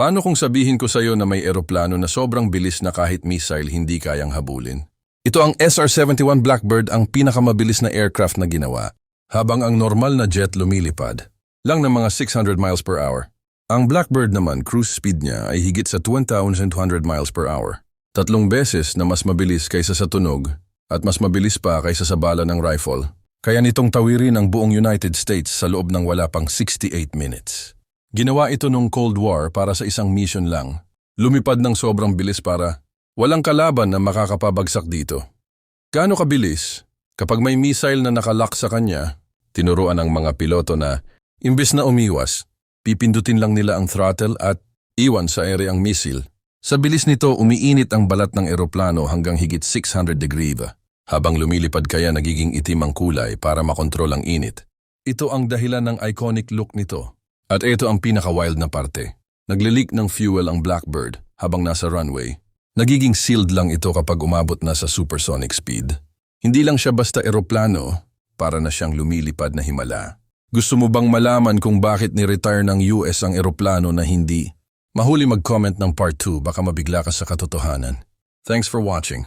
Paano kung sabihin ko sa'yo na may eroplano na sobrang bilis na kahit missile hindi kayang habulin? Ito ang SR-71 Blackbird, ang pinakamabilis na aircraft na ginawa, habang ang normal na jet lumilipad lang ng mga 600 miles per hour. Ang Blackbird naman, cruise speed niya ay higit sa 2,200 miles per hour. 3 beses na mas mabilis kaysa sa tunog at mas mabilis pa kaysa sa bala ng rifle. Kaya nitong tawirin ang buong United States sa loob ng wala pang 68 minutes. Ginawa ito nung Cold War para sa isang mission lang. Lumipad ng sobrang bilis para walang kalaban na makakapabagsak dito. Gaano kabilis? Kapag may missile na nakalock sa kanya, tinuruan ng mga piloto na imbes na umiwas, pipindutin lang nila ang throttle at iwan sa ere ang missile. Sa bilis nito, umiinit ang balat ng eroplano hanggang higit 600 degree. Habang lumilipad kaya nagiging itim ang kulay para makontrol ang init. Ito ang dahilan ng iconic look nito. At ito ang pinaka-wild na parte. Nagle-leak ng fuel ang Blackbird habang nasa runway. Nagiging sealed lang ito kapag umabot na sa supersonic speed. Hindi lang siya basta eroplano, para na siyang lumilipad na himala. Gusto mo bang malaman kung bakit ni-retire ng US ang eroplano na hindi? Mahuli mag-comment ng part 2, baka mabigla ka sa katotohanan. Thanks for watching.